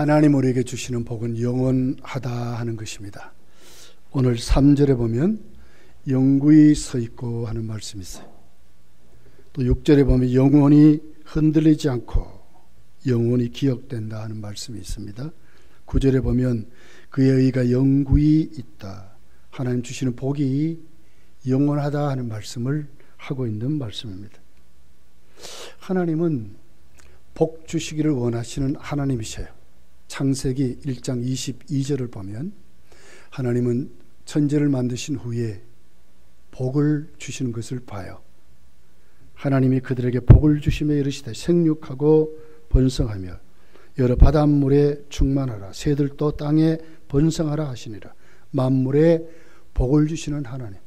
하나님 우리에게 주시는 복은 영원하다 하는 것입니다. 오늘 3절에 보면 영구히 서 있고 하는 말씀이 있어요. 또 6절에 보면 영원히 흔들리지 않고 영원히 기억된다 하는 말씀이 있습니다. 9절에 보면 그의 의가 영구히 있다. 하나님 주시는 복이 영원하다 하는 말씀을 하고 있는 말씀입니다. 하나님은 복 주시기를 원하시는 하나님이셔요. 창세기 1장 22절을 보면 하나님은 천지를 만드신 후에 복을 주시는 것을 봐요. 하나님이 그들에게 복을 주시며 이르시되 생육하고 번성하며 여러 바닷물에 충만하라. 새들도 땅에 번성하라 하시니라. 만물에 복을 주시는 하나님.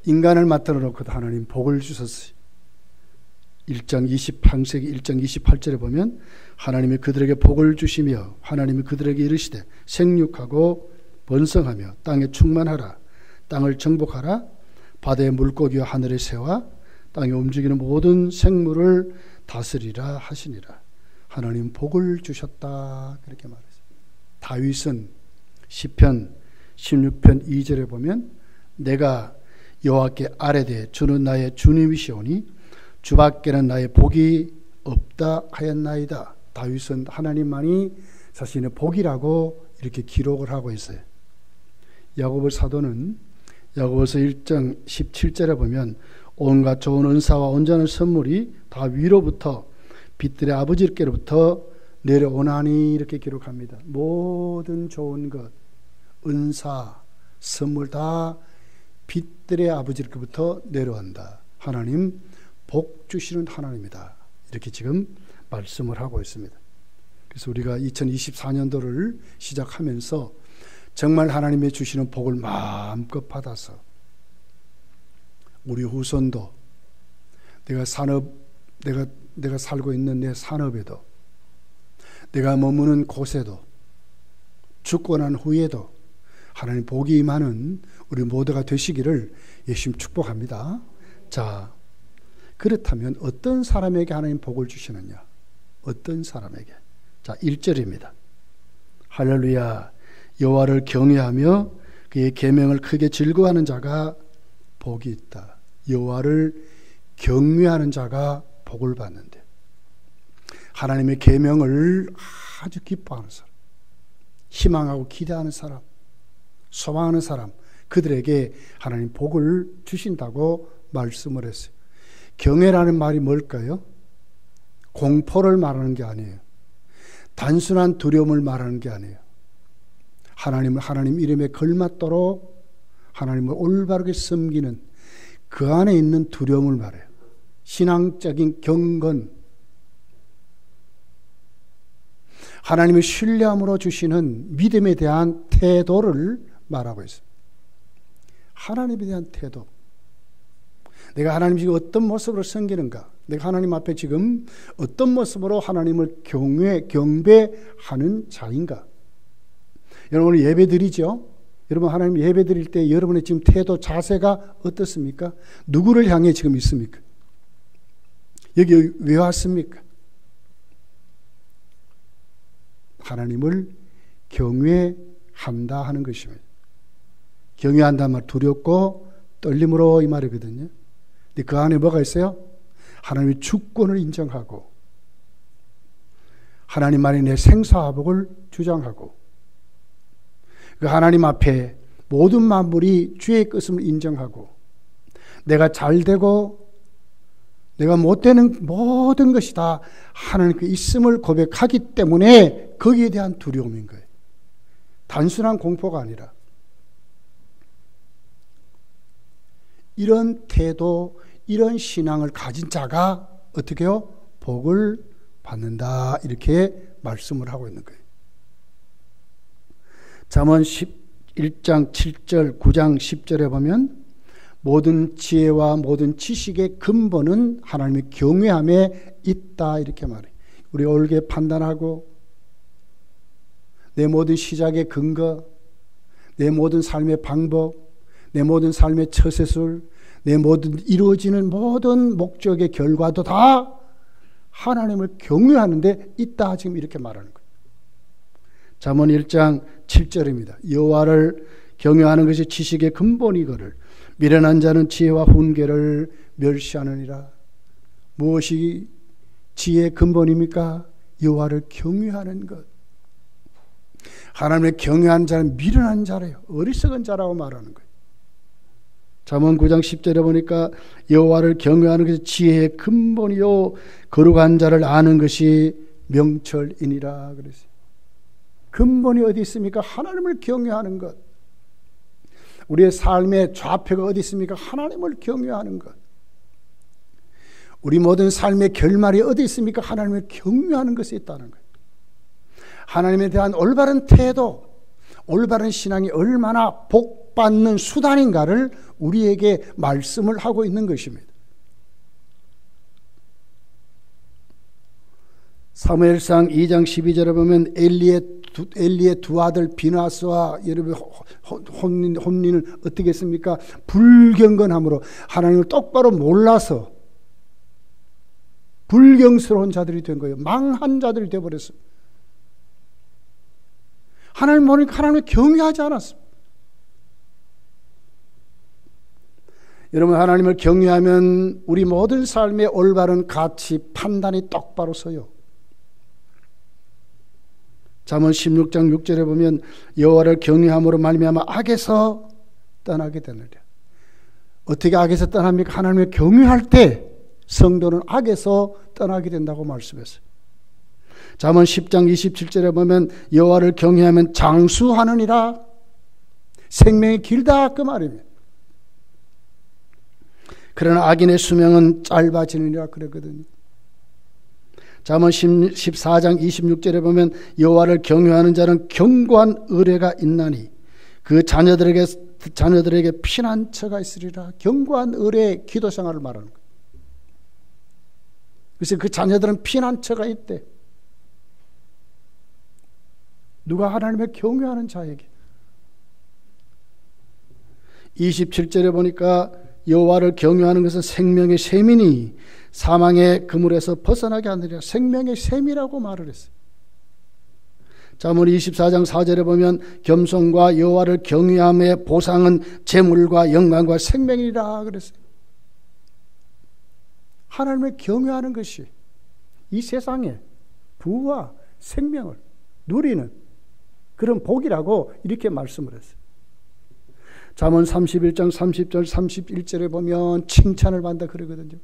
인간을 맡아 놓고도 하나님 복을 주셨어요. 창세기 1장 28절에 보면 하나님이 그들에게 복을 주시며 하나님이 그들에게 이르시되 생육하고 번성하며 땅에 충만하라. 땅을 정복하라. 바다의 물고기와 하늘의 새와 땅에 움직이는 모든 생물을 다스리라 하시니라. 하나님 복을 주셨다 그렇게 말했어요. 다윗은 시편 16편 2절에 보면 내가 여호와께 아뢰되 주는 나의 주님이시오니 주밖에는 나의 복이 없다 하였나이다. 다윗은 하나님만이 자신의 복이라고 이렇게 기록을 하고 있어요. 야고보 사도는 야고보서 1장 17절에 보면 온갖 좋은 은사와 온전한 선물이 다 위로부터 빛들의 아버지께로부터 내려오나니 이렇게 기록합니다. 모든 좋은 것, 은사, 선물 다 빛들의 아버지께로부터 내려온다. 하나님 복 주시는 하나님이다. 이렇게 지금 말씀을 하고 있습니다. 그래서 우리가 2024년도를 시작하면서 정말 하나님의 주시는 복을 마음껏 받아서 우리 후손도 내가 살고 있는 내 산업에도 내가 머무는 곳에도 죽고 난 후에도 하나님 복이 임하는 우리 모두가 되시기를 예수님 축복합니다. 자, 그렇다면 어떤 사람에게 하나님 복을 주시느냐? 어떤 사람에게? 자, 1절입니다. 할렐루야. 여호와를 경외하며 그의 계명을 크게 즐거워하는 자가 복이 있다. 여호와를 경외하는 자가 복을 받는데 하나님의 계명을 아주 기뻐하는 사람, 희망하고 기대하는 사람, 소망하는 사람, 그들에게 하나님 복을 주신다고 말씀을 했어요. 경외라는 말이 뭘까요? 공포를 말하는 게 아니에요. 단순한 두려움을 말하는 게 아니에요. 하나님 이름에 걸맞도록 하나님을 올바르게 섬기는 그 안에 있는 두려움을 말해요. 신앙적인 경건, 하나님의 신뢰함으로 주시는 믿음에 대한 태도를 말하고 있습니다. 하나님에 대한 태도. 내가 하나님 지금 어떤 모습으로 섬기는가? 내가 하나님 앞에 지금 어떤 모습으로 하나님을 경배하는 자인가? 여러분 오늘 예배 드리죠? 여러분 하나님 예배 드릴 때 여러분의 지금 태도, 자세가 어떻습니까? 누구를 향해 지금 있습니까? 여기 왜 왔습니까? 하나님을 경외한다 하는 것입니다. 경외한다는 말 두렵고 떨림으로 이 말이거든요. 근데 그 안에 뭐가 있어요? 하나님의 주권을 인정하고 하나님만이 내 생사화복을 주장하고 그 하나님 앞에 모든 만물이 주의 것임을 인정하고 내가 잘되고 내가 못되는 모든 것이 다 하나님 그 있음을 고백하기 때문에 거기에 대한 두려움인 거예요. 단순한 공포가 아니라 이런 태도, 이런 신앙을 가진 자가 어떻게 해요? 복을 받는다 이렇게 말씀을 하고 있는 거예요. 잠언 1장 7절 9장 10절에 보면 모든 지혜와 모든 지식의 근본은 하나님의 경외함에 있다 이렇게 말해요. 우리 옳게 판단하고 내 모든 시작의 근거, 내 모든 삶의 방법, 내 모든 삶의 처세술, 내 모든 이루어지는 모든 목적의 결과도 다 하나님을 경외하는 데 있다 지금 이렇게 말하는 거예요. 잠언 1장 7절입니다. 여호와를 경외하는 것이 지식의 근본이거늘 미련한 자는 지혜와 훈계를 멸시하느니라. 무엇이 지혜의 근본입니까? 여호와를 경외하는 것. 하나님을 경외하는 자는 미련한 자래요. 어리석은 자라고 말하는 거예요. 잠언 9장 10절에 보니까 여호와를 경외하는 것이 지혜의 근본이요 거룩한 자를 아는 것이 명철이니라 그랬어요. 근본이 어디 있습니까? 하나님을 경외하는 것. 우리의 삶의 좌표가 어디 있습니까? 하나님을 경외하는 것. 우리 모든 삶의 결말이 어디 있습니까? 하나님을 경외하는 것이 있다는 거예요. 하나님에 대한 올바른 태도, 올바른 신앙이 얼마나 복받는 수단인가를 우리에게 말씀을 하고 있는 것입니다. 사무엘상 2장 12절에 보면 엘리의 두 아들 비나스와 여러분 혼리는 어떻게 했습니까? 불경건함으로 하나님을 똑바로 몰라서 불경스러운 자들이 된 거예요. 망한 자들이 되어버렸어요. 하나님 모르니까 하나님을 경외하지 않았습니다. 여러분, 하나님을 경외하면 우리 모든 삶의 올바른 가치 판단이 똑바로 서요. 잠언 16장 6절에 보면 여호와를 경외함으로 말미암아 악에서 떠나게 되느니라. 어떻게 악에서 떠납니까? 하나님을 경외할 때 성도는 악에서 떠나게 된다고 말씀했어요. 잠언 10장 27절에 보면 여호와를 경외하면 장수하느니라. 생명이 길다 그 말입니다. 그러나 악인의 수명은 짧아지느니라 그랬거든요. 잠언 14장 26절에 보면 여호와를 경외하는 자는 견고한 의뢰가 있나니 그 자녀들에게 피난처가 있으리라. 견고한 의뢰의 기도 생활을 말하는 거예요. 그래서 그 자녀들은 피난처가 있대. 누가 하나님을 경외하는 자에게. 27절에 보니까 여호와를 경외하는 것은 생명의 셈이니 사망의 그물에서 벗어나게 하느니라. 생명의 셈이라고 말을 했어요. 잠언 24장 4절에 보면 겸손과 여호와를 경외함의 보상은 재물과 영광과 생명이라 그랬어요. 하나님을 경외하는 것이 이 세상에 부와 생명을 누리는 그런 복이라고 이렇게 말씀을 했어요. 잠언 31장 30절 31절에 보면 칭찬을 받는다 그러거든요.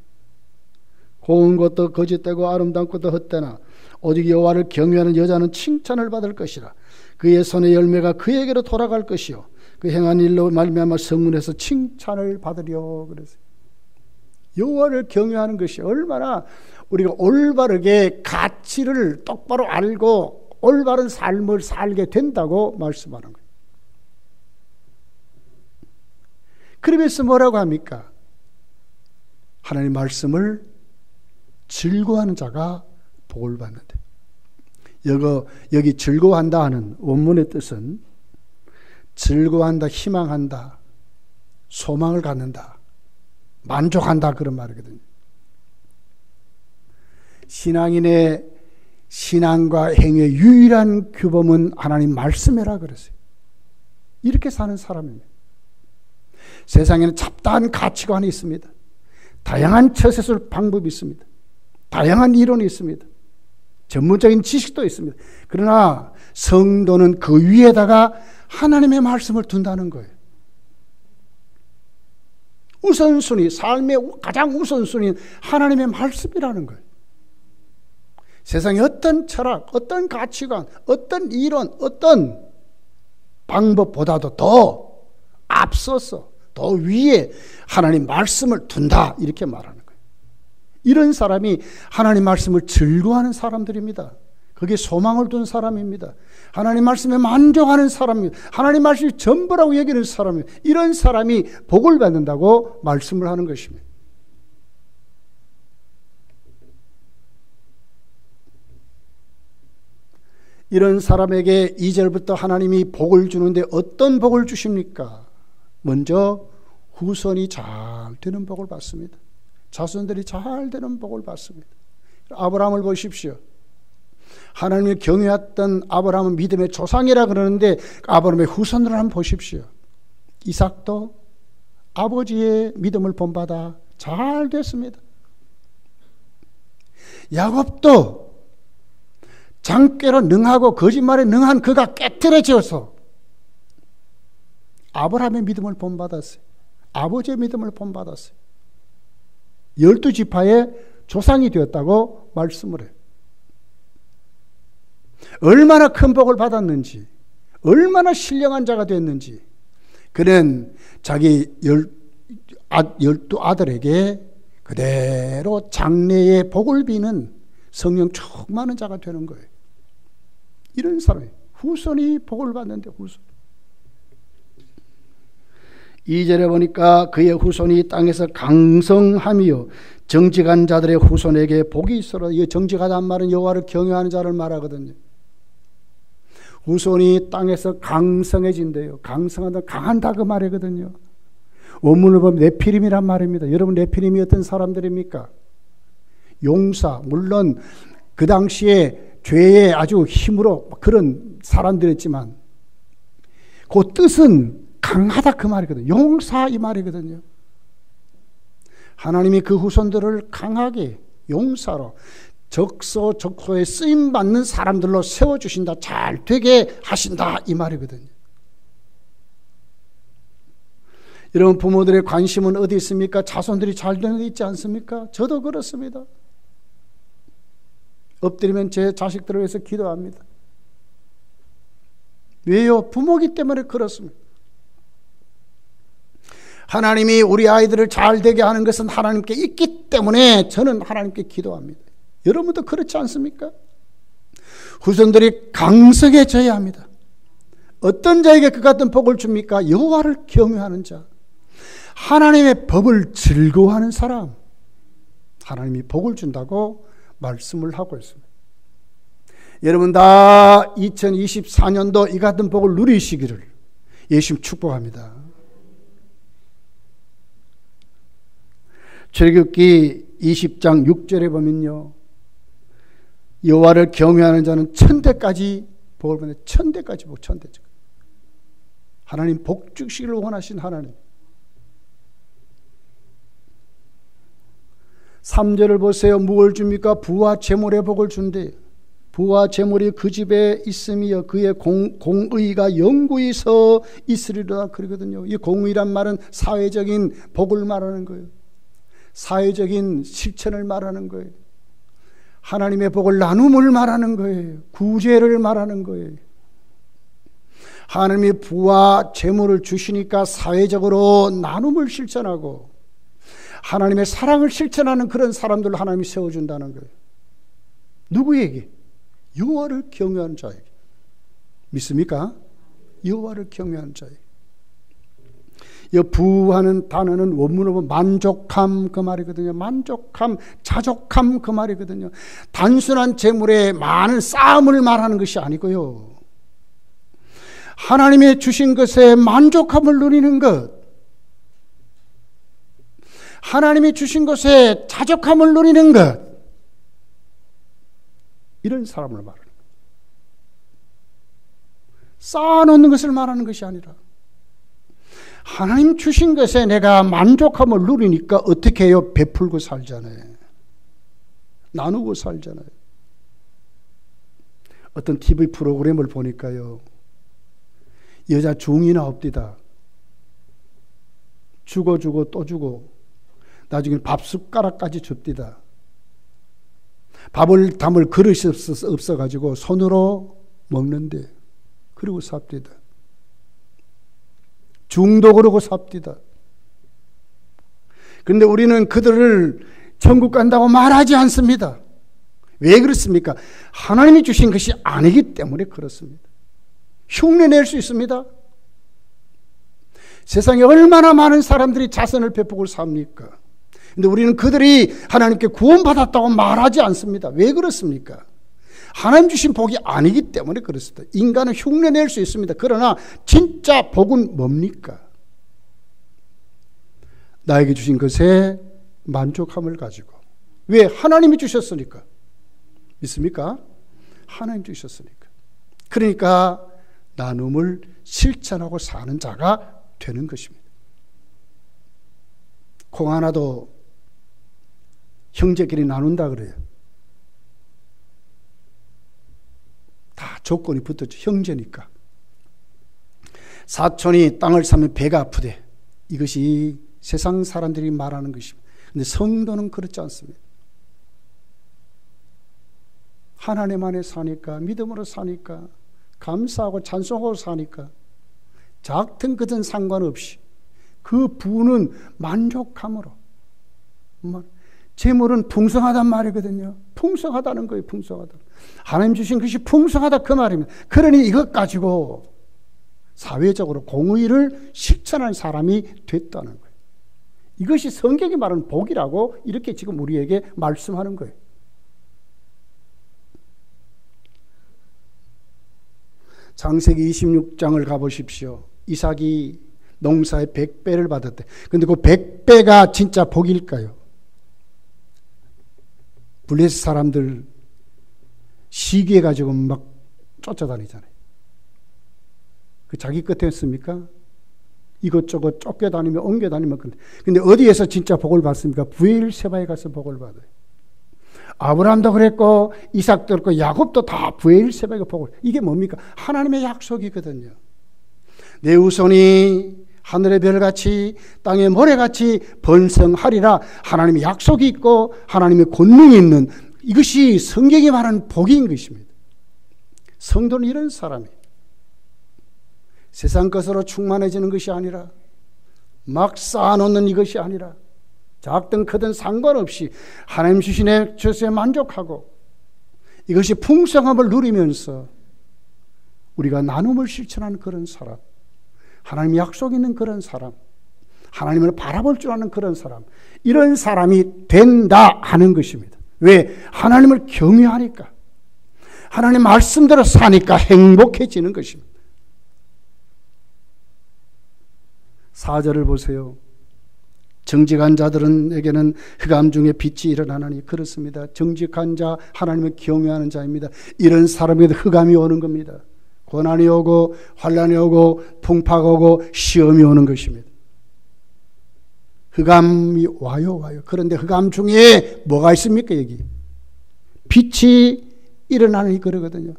고운 것도 거짓되고 아름다운 것도 헛되나 오직 여호와를 경외하는 여자는 칭찬을 받을 것이라. 그의 손의 열매가 그에게로 돌아갈 것이요 그 행한 일로 말미암아 성문에서 칭찬을 받으려 그랬어요. 여호와를 경외하는 것이 얼마나 우리가 올바르게 가치를 똑바로 알고 올바른 삶을 살게 된다고 말씀하는 거예요. 그러면서 뭐라고 합니까? 하나님 말씀을 즐거워하는 자가 복을 받는데, 여기 즐거워한다 하는 원문의 뜻은 즐거워한다, 희망한다, 소망을 갖는다, 만족한다 그런 말이거든요. 신앙인의 신앙과 행위의 유일한 규범은 하나님 말씀이라 그랬어요. 이렇게 사는 사람입니다. 세상에는 잡다한 가치관이 있습니다. 다양한 처세술 방법이 있습니다. 다양한 이론이 있습니다. 전문적인 지식도 있습니다. 그러나 성도는 그 위에다가 하나님의 말씀을 둔다는 거예요. 우선순위, 삶의 가장 우선순위는 하나님의 말씀이라는 거예요. 세상의 어떤 철학, 어떤 가치관, 어떤 이론, 어떤 방법보다도 더 앞서서 더 위에 하나님 말씀을 둔다 이렇게 말하는 거예요. 이런 사람이 하나님 말씀을 즐거워하는 사람들입니다. 거기에 소망을 둔 사람입니다. 하나님 말씀에 만족하는 사람입니다. 하나님 말씀이 전부라고 여기는 사람입니다. 이런 사람이 복을 받는다고 말씀을 하는 것입니다. 이런 사람에게 2절부터 하나님이 복을 주는데 어떤 복을 주십니까? 먼저 후손이 잘 되는 복을 받습니다. 자손들이 잘 되는 복을 받습니다. 아브라함을 보십시오. 하나님을 경외했던 아브라함은 믿음의 조상이라 그러는데 아브라함의 후손들을 한번 보십시오. 이삭도 아버지의 믿음을 본받아 잘 됐습니다. 야곱도 장꾀로 능하고 거짓말에 능한 그가 깨트려져서 아브라함의 믿음을 본받았어요. 아버지의 믿음을 본받았어요. 12지파의 조상이 되었다고 말씀을 해요. 얼마나 큰 복을 받았는지, 얼마나 신령한 자가 됐는지, 그는 자기 12 아들에게 그대로 장래의 복을 비는 성령 충만한 자가 되는 거예요. 이런 사람이 후손이 복을 받는데 후손. 2절에 보니까 그의 후손이 땅에서 강성하며 정직한 자들의 후손에게 복이 있어라. 이 정직하다는 말은 여호와를 경외하는 자를 말하거든요. 후손이 땅에서 강성해진대요. 강성하다, 강한다 그 말이거든요. 원문을 보면 네피림이란 말입니다. 여러분, 네피림이 어떤 사람들입니까? 용사, 물론 그 당시에 죄의 아주 힘으로 그런 사람들이었지만 그 뜻은 강하다 그 말이거든요. 용사 이 말이거든요. 하나님이 그 후손들을 강하게 용사로 적소에 쓰임받는 사람들로 세워주신다. 잘 되게 하신다 이 말이거든요. 여러분, 부모들의 관심은 어디 있습니까? 자손들이 잘 되는 데 있지 않습니까? 저도 그렇습니다. 엎드리면 제 자식들을 위해서 기도합니다. 왜요? 부모기 때문에 그렇습니다. 하나님이 우리 아이들을 잘 되게 하는 것은 하나님께 있기 때문에 저는 하나님께 기도합니다. 여러분도 그렇지 않습니까? 후손들이 강성해져야 합니다. 어떤 자에게 그 같은 복을 줍니까? 여호와를 경외하는 자, 하나님의 법을 즐거워하는 사람, 하나님이 복을 준다고 말씀을 하고 있습니다. 여러분 다 2024년도 이 같은 복을 누리시기를 예수님 축복합니다. 출애굽기 20장 6절에 보면요, 여호와를 경외하는 자는 천대까지 복을 받는, 천대까지 복, 천대까지. 하나님 복 주시기를 원하신 하나님. 3절을 보세요. 무엇을 줍니까? 부와 재물의 복을 준대. 부와 재물이 그 집에 있으며 그의 공의가 영구히 서 있으리로다 그러거든요. 이 공의란 말은 사회적인 복을 말하는 거예요. 사회적인 실천을 말하는 거예요. 하나님의 복을 나눔을 말하는 거예요. 구제를 말하는 거예요. 하나님이 부와 재물을 주시니까 사회적으로 나눔을 실천하고 하나님의 사랑을 실천하는 그런 사람들을 하나님이 세워준다는 거예요. 누구에게? 여호와를 경외하는 자에게. 믿습니까? 여호와를 경외하는 자에게. 이 부하는 단어는 원문으로 보면 만족함 그 말이거든요. 만족함, 자족함 그 말이거든요. 단순한 재물에 많은 쌓음을 말하는 것이 아니고요. 하나님의 주신 것에 만족함을 누리는 것, 하나님이 주신 것에 자족함을 누리는 것, 이런 사람을 말하는 거예요. 쌓아놓는 것을 말하는 것이 아니라 하나님 주신 것에 내가 만족함을 누리니까 어떻게 해요? 베풀고 살잖아요. 나누고 살잖아요. 어떤 TV 프로그램을 보니까요, 여자 중이나 없디다. 주고 또 주고 나중에 밥 숟가락까지 줍디다. 밥을 담을 그릇이 없어가지고 손으로 먹는데 그리고 삽디다. 중도 그러고 삽디다. 그런데 우리는 그들을 천국 간다고 말하지 않습니다. 왜 그렇습니까? 하나님이 주신 것이 아니기 때문에 그렇습니다. 흉내낼 수 있습니다. 세상에 얼마나 많은 사람들이 자선을 베푸고 삽니까? 근데 우리는 그들이 하나님께 구원받았다고 말하지 않습니다. 왜 그렇습니까? 하나님 주신 복이 아니기 때문에 그렇습니다. 인간은 흉내낼 수 있습니다. 그러나 진짜 복은 뭡니까? 나에게 주신 것에 만족함을 가지고. 왜? 하나님이 주셨으니까. 믿습니까? 하나님 주셨으니까. 그러니까 나눔을 실천하고 사는 자가 되는 것입니다. 콩 하나도 형제끼리 나눈다 그래요. 다 조건이 붙었죠. 형제니까. 사촌이 땅을 사면 배가 아프대. 이것이 세상 사람들이 말하는 것입니다. 그런데 성도는 그렇지 않습니다. 하나님 안에 사니까, 믿음으로 사니까, 감사하고 찬송하고 사니까 작든 크든 상관없이 그 부는 만족함으로, 재물은 풍성하단 말이거든요. 풍성하다는 거예요. 풍성하다. 하나님 주신 것이 풍성하다 그 말입니다. 그러니 이것 가지고 사회적으로 공의를 실천하는 사람이 됐다는 거예요. 이것이 성경이 말하는 복이라고 이렇게 지금 우리에게 말씀하는 거예요. 창세기 26장을 가보십시오. 이삭이 농사의 100배를 받았대. 근데 그 100배가 진짜 복일까요? 블레셋 사람들 시기해가지고 막 쫓아다니잖아요. 그 자기 끝에 했습니까? 이것저것 쫓겨다니며 옮겨다니며. 근데 어디에서 진짜 복을 받습니까? 브엘세바에 가서 복을 받아요. 아브라함도 그랬고 이삭도 그랬고 야곱도 다 브엘세바에 복을. 이게 뭡니까? 하나님의 약속이거든요. 내 후손이 하늘의 별같이 땅의 모래같이 번성하리라. 하나님의 약속이 있고 하나님의 권능이 있는, 이것이 성경이 말하는 복인 것입니다. 성도는 이런 사람이에요. 세상 것으로 충만해지는 것이 아니라, 막 쌓아놓는 이것이 아니라, 작든 크든 상관없이 하나님 주신 것에 만족하고 이것이 풍성함을 누리면서 우리가 나눔을 실천하는 그런 사람, 하나님의 약속 있는 그런 사람, 하나님을 바라볼 줄 아는 그런 사람, 이런 사람이 된다 하는 것입니다. 왜? 하나님을 경외하니까, 하나님 말씀대로 사니까 행복해지는 것입니다. 4절을 보세요. 정직한 자들에게는 흑암 중에 빛이 일어나나니. 그렇습니다. 정직한 자, 하나님을 경외하는 자입니다. 이런 사람에게 흑암이 오는 겁니다. 고난이 오고 환난이 오고 풍파가 오고 시험이 오는 것입니다. 흑암이 와요. 그런데 흑암 중에 뭐가 있습니까? 여기 빛이 일어나니 그러거든요.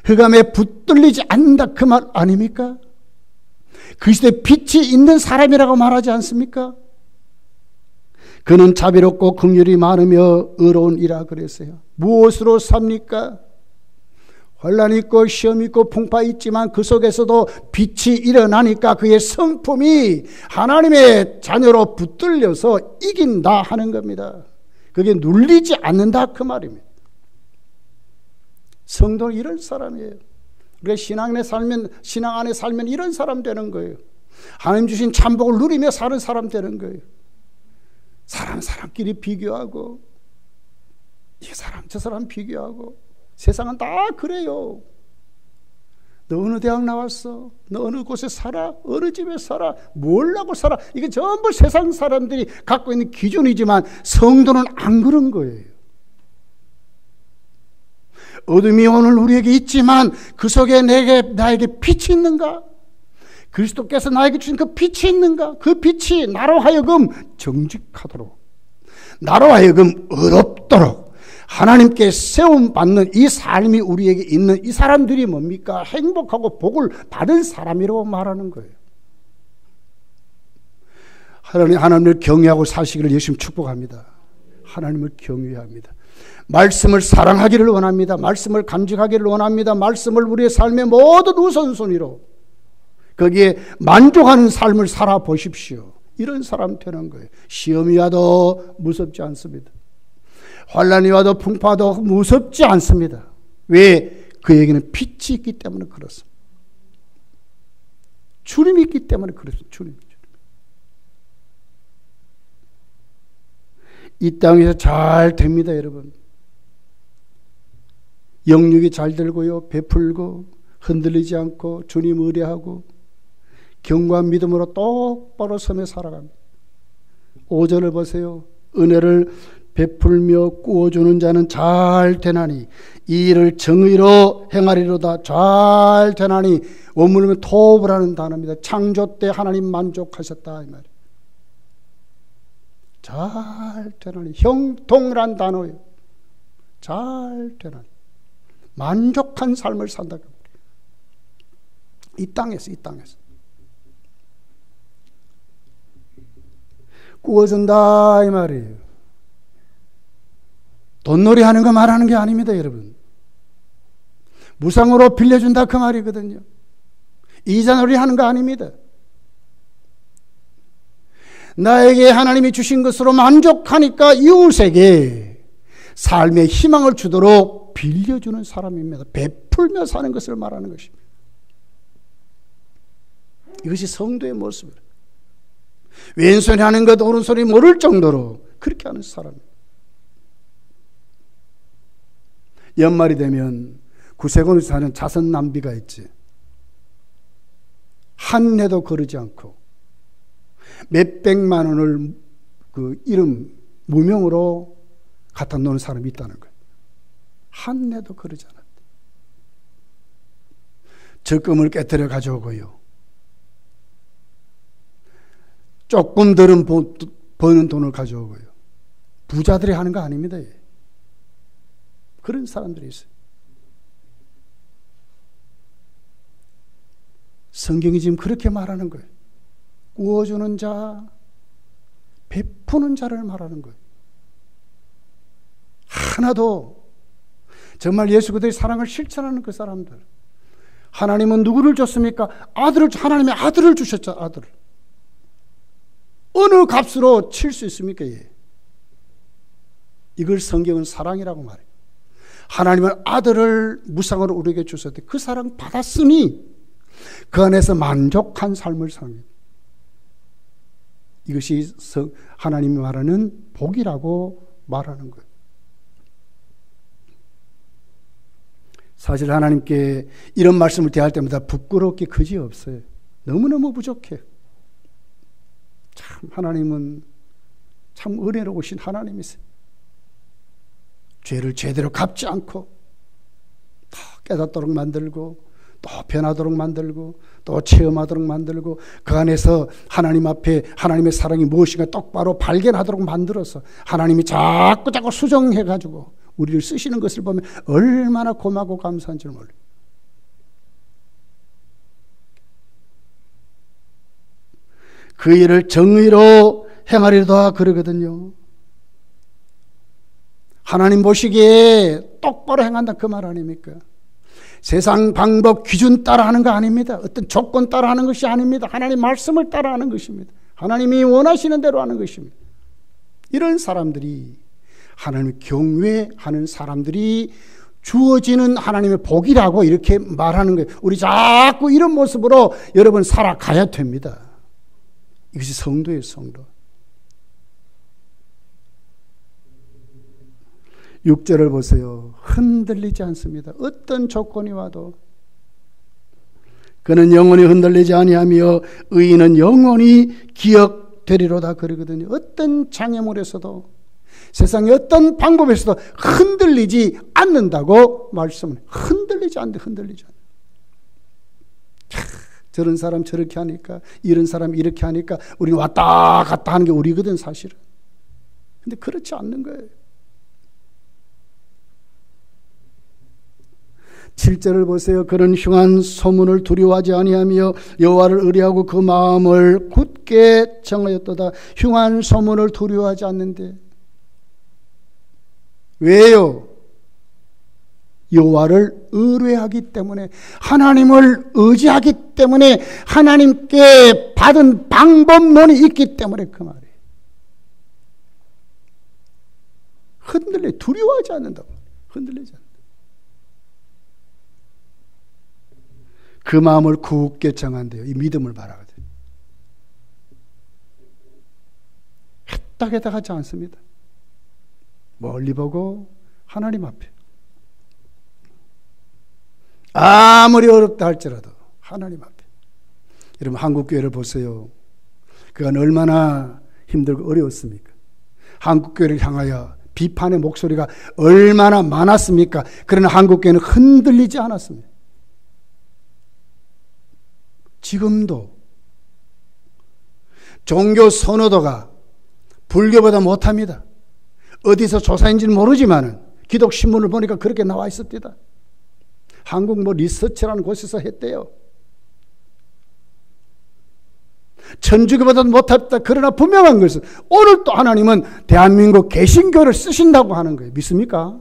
흑암에 붙들리지 않는다 그 말 아닙니까? 그리스도의 빛이 있는 사람이라고 말하지 않습니까? 그는 자비롭고 긍휼이 많으며 의로운 이라 그랬어요. 무엇으로 삽니까? 환난이 있고 시험이 있고 풍파 있지만 그 속에서도 빛이 일어나니까 그의 성품이 하나님의 자녀로 붙들려서 이긴다 하는 겁니다. 그게 눌리지 않는다 그 말입니다. 성도는 이런 사람이에요. 우리가 신앙 안에 살면 이런 사람 되는 거예요. 하나님 주신 참복을 누리며 사는 사람 되는 거예요. 사람끼리 비교하고, 이 사람 저 사람 비교하고, 세상은 다 그래요. 너 어느 대학 나왔어? 너 어느 곳에 살아? 어느 집에 살아? 뭘 하고 살아? 이게 전부 세상 사람들이 갖고 있는 기준이지만 성도는 안 그런 거예요. 어둠이 오늘 우리에게 있지만 그 속에 나에게 빛이 있는가? 그리스도께서 나에게 주신 그 빛이 있는가? 그 빛이 나로 하여금 정직하도록, 나로 하여금 의롭도록 하나님께 세움받는 이 삶이 우리에게 있는 이 사람들이 뭡니까? 행복하고 복을 받은 사람이라고 말하는 거예요. 하나님을 경외하고 사시기를 열심히 축복합니다. 하나님을 경외합니다. 말씀을 사랑하기를 원합니다. 말씀을 간직하기를 원합니다. 말씀을 우리의 삶의 모든 우선순위로 거기에 만족하는 삶을 살아보십시오. 이런 사람 되는 거예요. 시험이 와도 무섭지 않습니다. 환난이 와도 풍파도 무섭지 않습니다. 왜? 그에게는 빛이 있기 때문에 그렇습니다. 주님이 있기 때문에 그렇습니다. 주님. 이 땅에서 잘 됩니다, 여러분. 영육이 잘 들고요, 베풀고 흔들리지 않고 주님 의뢰하고 경과 믿음으로 똑바로 섬에 살아갑니다. 5절을 보세요. 은혜를 베풀며 꾸어주는 자는 잘 되나니 이 일을 정의로 행하리로다. 잘 되나니 원문은 토브라는 단어입니다. 창조 때 하나님 만족하셨다 이 말이에요. 잘 되나니 형통이란 단어예요. 잘 되나니 만족한 삶을 산다. 이 땅에서 꾸어준다 이 말이에요. 돈놀이 하는 거 말하는 게 아닙니다, 여러분. 무상으로 빌려준다 그 말이거든요. 이자놀이 하는 거 아닙니다. 나에게 하나님이 주신 것으로 만족하니까 이웃에게 삶의 희망을 주도록 빌려주는 사람입니다. 베풀며 사는 것을 말하는 것입니다. 이것이 성도의 모습이에요. 왼손이 하는 것 오른손이 모를 정도로 그렇게 하는 사람입니다. 연말이 되면 구세군에서 사는 자선 낭비가 있지. 한 해도 거르지 않고 몇백만 원을 그 이름 무명으로 갖다 놓는 사람이 있다는 거예요. 한 해도 거르지 않았대. 적금을 깨뜨려 가져오고요. 조금 덜은 버는 돈을 가져오고요. 부자들이 하는 거 아닙니다. 그런 사람들이 있어요. 성경이 지금 그렇게 말하는 거예요. 구워주는 자, 베푸는 자를 말하는 거예요. 하나도 정말 예수 그리스도의 사랑을 실천하는 그 사람들. 하나님은 누구를 줬습니까? 하나님의 아들을 주셨죠. 아들을. 어느 값으로 칠 수 있습니까? 이걸 성경은 사랑이라고 말해요. 하나님은 아들을 무상으로 우리에게 주셨는데 그 사랑 받았으니 그 안에서 만족한 삶을 삽니다. 이것이 하나님이 말하는 복이라고 말하는 거예요. 사실 하나님께 이런 말씀을 대할 때마다 부끄럽게 그지없어요. 너무너무 부족해요. 참 하나님은 참 은혜로우신 하나님이세요. 죄를 제대로 갚지 않고 더 깨닫도록 만들고 또 변하도록 만들고 또 체험하도록 만들고 그 안에서 하나님 앞에 하나님의 사랑이 무엇인가 똑바로 발견하도록 만들어서 하나님이 자꾸 수정해가지고 우리를 쓰시는 것을 보면 얼마나 고마고 감사한지 몰라요. 그 일을 정의로 행하리로다 그러거든요. 하나님 보시기에 똑바로 행한다 그 말 아닙니까? 세상 방법 기준 따라 하는 거 아닙니다. 어떤 조건 따라 하는 것이 아닙니다. 하나님 말씀을 따라 하는 것입니다. 하나님이 원하시는 대로 하는 것입니다. 이런 사람들이 하나님을 경외하는 사람들이 주어지는 하나님의 복이라고 이렇게 말하는 거예요. 우리 자꾸 이런 모습으로 여러분 살아가야 됩니다. 이것이 성도예요, 성도. 6절을 보세요. 흔들리지 않습니다. 어떤 조건이 와도 그는 영원히 흔들리지 아니하며 의인은 영원히 기억되리로다 그러거든요. 어떤 장애물에서도 세상의 어떤 방법에서도 흔들리지 않는다고 말씀을 흔들리지 않는다. 저런 사람 저렇게 하니까 이런 사람 이렇게 하니까 우리는 왔다 갔다 하는 게 우리거든 사실은. 근데 그렇지 않는 거예요. 7절을 보세요. 그런 흉한 소문을 두려워하지 아니하며 여호와를 의뢰하고 그 마음을 굳게 정하였도다. 흉한 소문을 두려워하지 않는데 왜요? 여호와를 의뢰하기 때문에 하나님을 의지하기 때문에 하나님께 받은 방법론이 있기 때문에 그 말이에요. 두려워하지 않는다고. 흔들리지 않는다. 그 마음을 굳게 정한대요. 이 믿음을 말하거든요. 했다게다 하지 않습니다. 멀리 보고 하나님 앞에 아무리 어렵다 할지라도 하나님 앞에. 여러분 한국교회를 보세요. 그간 얼마나 힘들고 어려웠습니까? 한국교회를 향하여 비판의 목소리가 얼마나 많았습니까? 그러나 한국교회는 흔들리지 않았습니다. 지금도 종교 선호도가 불교보다 못합니다. 어디서 조사인지는 모르지만 기독신문을 보니까 그렇게 나와 있습니다. 한국 리서치라는 곳에서 했대요. 천주교보다도 못했다. 그러나 분명한 것은 오늘 또 하나님은 대한민국 개신교를 쓰신다고 하는 거예요. 믿습니까?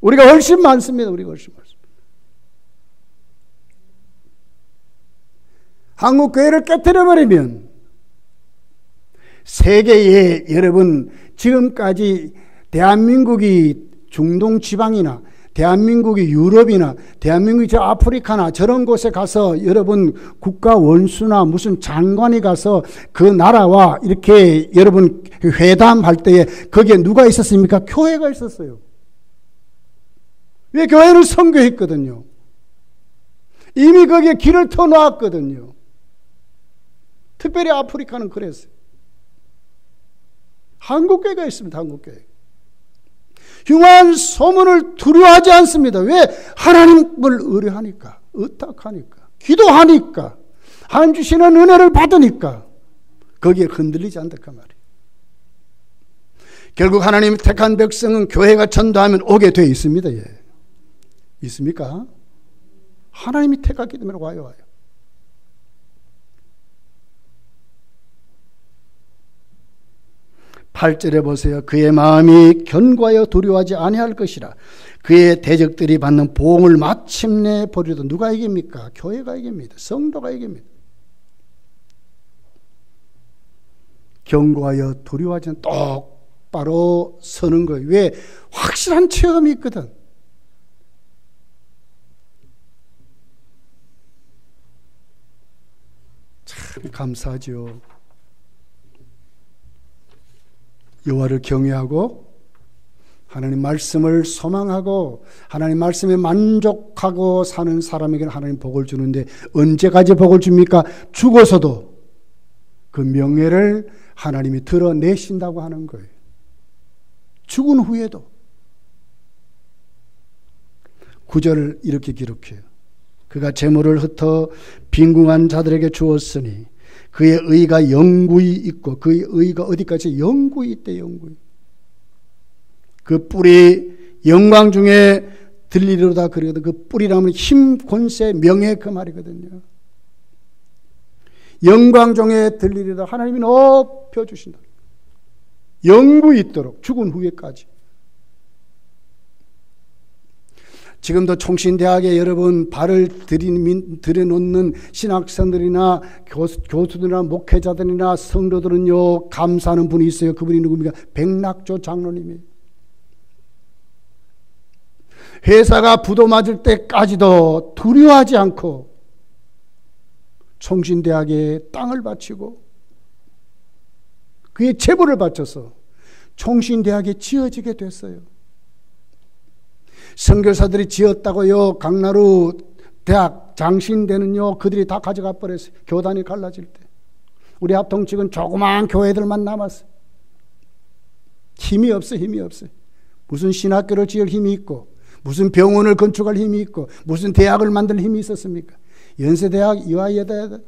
우리가 훨씬 많습니다. 우리가 훨씬 많습니다. 한국 교회를 깨뜨려버리면 세계에 여러분 지금까지 대한민국이 중동 지방이나 대한민국이 유럽이나 대한민국이 저 아프리카나 저런 곳에 가서 여러분 국가 원수나 무슨 장관이 가서 그 나라와 이렇게 여러분 회담할 때에 거기에 누가 있었습니까? 교회가 있었어요. 왜? 교회를 선교했거든요. 이미 거기에 길을 터놓았거든요. 특별히 아프리카는 그랬어요. 한국교회가 있습니다. 한국교회. 흉한 소문을 두려워하지 않습니다. 왜? 하나님을 의뢰하니까, 의탁하니까, 기도하니까, 하나님 주시는 은혜를 받으니까 거기에 흔들리지 않다 그 말이에요. 결국 하나님이 택한 백성은 교회가 전도하면 오게 되어 있습니다. 예. 있습니까? 하나님이 택했기 때문에 와요. 8절에 보세요. 그의 마음이 견고하여 두려워하지 아니할 것이라. 그의 대적들이 받는 보응을 마침내 보리도 누가 이깁니까? 교회가 이깁니다. 성도가 이깁니다. 견고하여 두려워하지 않는 똑바로 서는 거예요. 왜? 확실한 체험이 있거든. 참 감사하죠. 여호와를 경외하고 하나님 말씀을 소망하고 하나님 말씀에 만족하고 사는 사람에게는 하나님 복을 주는데 언제까지 복을 줍니까? 죽어서도 그 명예를 하나님이 드러내신다고 하는 거예요. 죽은 후에도. 9절을 이렇게 기록해요. 그가 재물을 흩어 빈궁한 자들에게 주었으니 그의 의가 영구히 있고 그의 의가 어디까지 영구히 있대. 영구히. 그 뿔이 영광 중에 들리리로다 그러거든. 그 뿔이라면 힘, 권세, 명예 그 말이거든요. 영광 중에 들리리로다 하나님이 높여주신다. 영구히 있도록 죽은 후에까지. 지금도 총신대학에 여러분 발을 들여놓는 신학생들이나 교수들이나 목회자들이나 성도들은요 감사하는 분이 있어요. 그분이 누굽니까? 백낙조 장로님이에요. 회사가 부도 맞을 때까지도 두려워하지 않고 총신대학에 땅을 바치고 그의 재물을 바쳐서 총신대학에 지어지게 됐어요. 선교사들이 지었다고요. 강나루 대학 장신대는요. 그들이 다 가져가 버렸어요. 교단이 갈라질 때. 우리 합동측은 조그마한 교회들만 남았어요. 힘이 없어. 힘이 없어요. 무슨 신학교를 지을 힘이 있고 무슨 병원을 건축할 힘이 있고 무슨 대학을 만들 힘이 있었습니까? 연세대학, 이화여대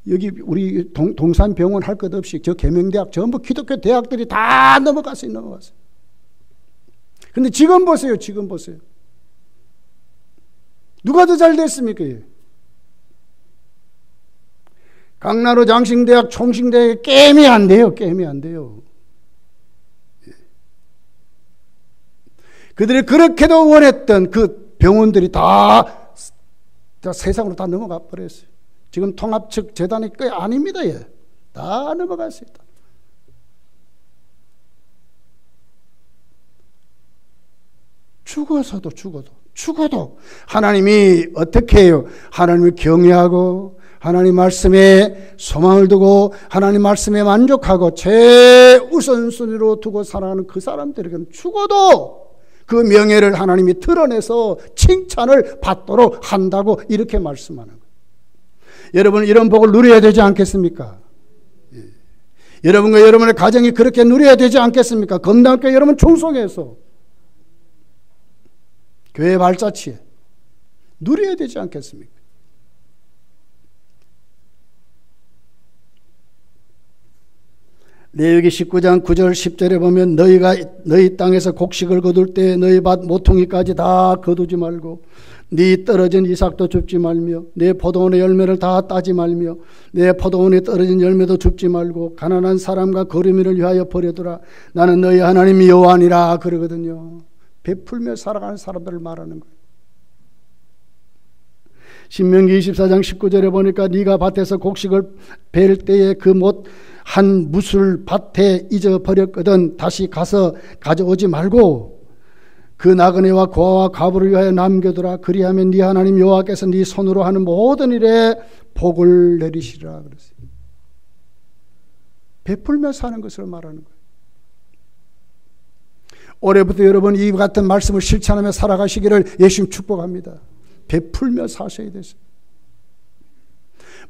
여기 우리 동산병원 할 것 없이 저 계명대학 전부 기독교 대학들이 다 넘어갔어요. 넘어갔어요. 근데 지금 보세요. 지금 보세요. 누가 더 잘 됐습니까? 강나루 장신대학, 총신대학에 게임이 안 돼요. 게임이 안 돼요. 그들이 그렇게도 원했던 그 병원들이 다 세상으로 다 넘어가 버렸어요. 지금 통합 측 재단이 꽤 아닙니다. 예. 다 넘어갔어요. 죽어도 하나님이 어떻게 해요? 하나님을 경외하고 하나님 말씀에 소망을 두고 하나님 말씀에 만족하고 최우선순위로 두고 살아가는 그 사람들에게는 죽어도 그 명예를 하나님이 드러내서 칭찬을 받도록 한다고 이렇게 말씀하는 거예요. 여러분 이런 복을 누려야 되지 않겠습니까? 예. 여러분과 여러분의 가정이 그렇게 누려야 되지 않겠습니까? 건강하게 여러분 충성해서 교회 발자취에 누려야 되지 않겠습니까? 레위기 19장 9절 10절에 보면 너희가 너희 땅에서 곡식을 거둘 때 너희 밭 모퉁이까지 다 거두지 말고 네 떨어진 이삭도 줍지 말며 내 포도원의 열매를 다 따지 말며 내 포도원에 떨어진 열매도 줍지 말고 가난한 사람과 거류민을 위하여 버려두라. 나는 너희 하나님 여호와니라 그러거든요. 베풀며 살아가는 사람들을 말하는 거예요. 신명기 24장 19절에 보니까 네가 밭에서 곡식을 벨 때에 그 못 한 뭇을 밭에 잊어버렸거든 다시 가서 가져오지 말고 그 나그네와 고아와 과부를 위하여 남겨두라. 그리하면 네 하나님 여호와께서 네 손으로 하는 모든 일에 복을 내리시리라 그랬어요. 베풀며 사는 것을 말하는 거예요. 올해부터 여러분 이 같은 말씀을 실천하며 살아가시기를 예수님 축복합니다. 베풀며 사셔야 되죠.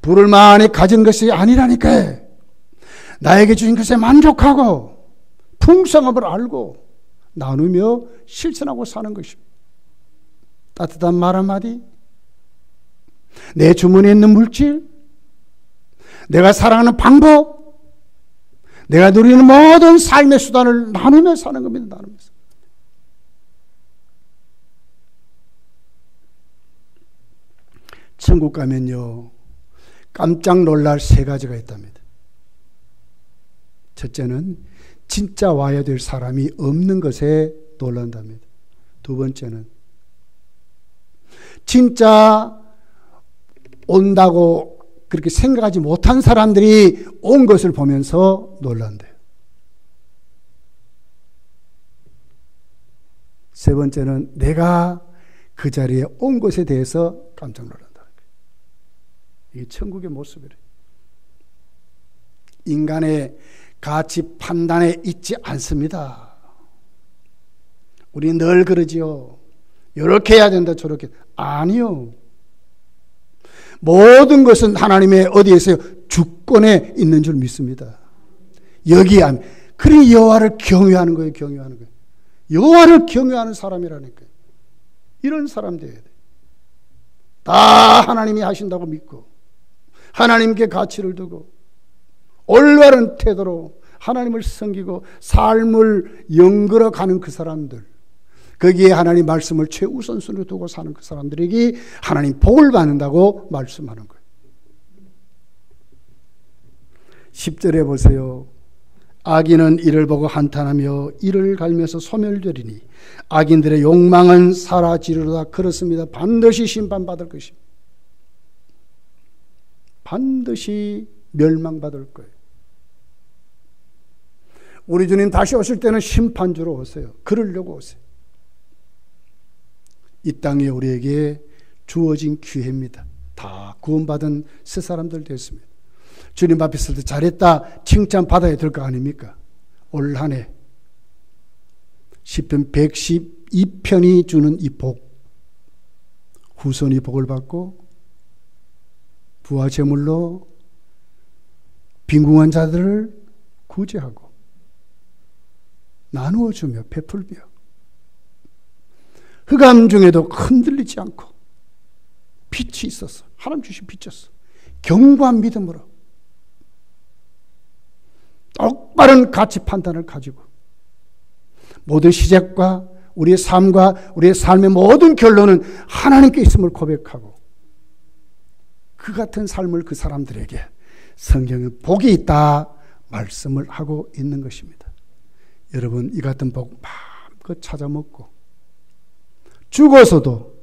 부를 많이 가진 것이 아니라니까요. 나에게 주신 것에 만족하고 풍성함을 알고 나누며 실천하고 사는 것입니다. 따뜻한 말 한마디, 내 주머니에 있는 물질, 내가 사랑하는 방법, 내가 누리는 모든 삶의 수단을 나누며 사는 겁니다. 나누면서. 천국 가면요, 깜짝 놀랄 세 가지가 있답니다. 첫째는 진짜 와야 될 사람이 없는 것에 놀란답니다. 두 번째는 진짜 온다고 그렇게 생각하지 못한 사람들이 온 것을 보면서 놀란대요. 세 번째는 내가 그 자리에 온 것에 대해서 깜짝 놀란다는 거예요. 이게 천국의 모습이래요. 인간의 가치 판단에 있지 않습니다. 우리 늘 그러지요. 이렇게 해야 된다 저렇게. 아니요. 모든 것은 하나님의 어디에서요? 주권에 있는 줄 믿습니다. 여기에 하면. 그래 여호와를 경외하는 거예요. 경외하는 거예요. 여호와를 경외하는 사람이라니까요. 이런 사람 되어야 돼요. 다 하나님이 하신다고 믿고 하나님께 가치를 두고 올바른 태도로 하나님을 섬기고 삶을 연걸어 가는 그 사람들, 거기에 하나님 말씀을 최우선순위로 두고 사는 그 사람들에게 하나님 복을 받는다고 말씀하는 거예요. 10절에 보세요. 악인은 이를 보고 한탄하며 이를 갈면서 소멸되리니 악인들의 욕망은 사라지리로다. 그렇습니다. 반드시 심판받을 것입니다. 반드시 멸망받을 거예요. 우리 주님 다시 오실 때는 심판주로 오세요. 그러려고 오세요. 이 땅에 우리에게 주어진 기회입니다. 다 구원받은 새 사람들 됐습니다. 주님 앞에 있을 때 잘했다 칭찬받아야 될 거 아닙니까? 올 한 해 시편 112편이 주는 이 복, 후손이 복을 받고 부와 재물로 빈궁한 자들을 구제하고 나누어주며 베풀며 흑암 중에도 흔들리지 않고 빛이 있었어. 하나님 주신 빛이었어. 견고한 믿음으로 똑바른 가치 판단을 가지고 모든 시작과 우리의 삶과 우리의 삶의 모든 결론은 하나님께 있음을 고백하고 그 같은 삶을 그 사람들에게 성경에 복이 있다 말씀을 하고 있는 것입니다. 여러분 이 같은 복 마음껏 찾아먹고 죽어서도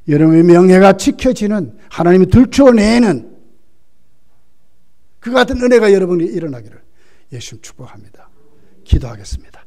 여러분의 명예가 지켜지는 하나님이 들춰내는 그 같은 은혜가 여러분이 일어나기를 예수님 축복합니다. 기도하겠습니다.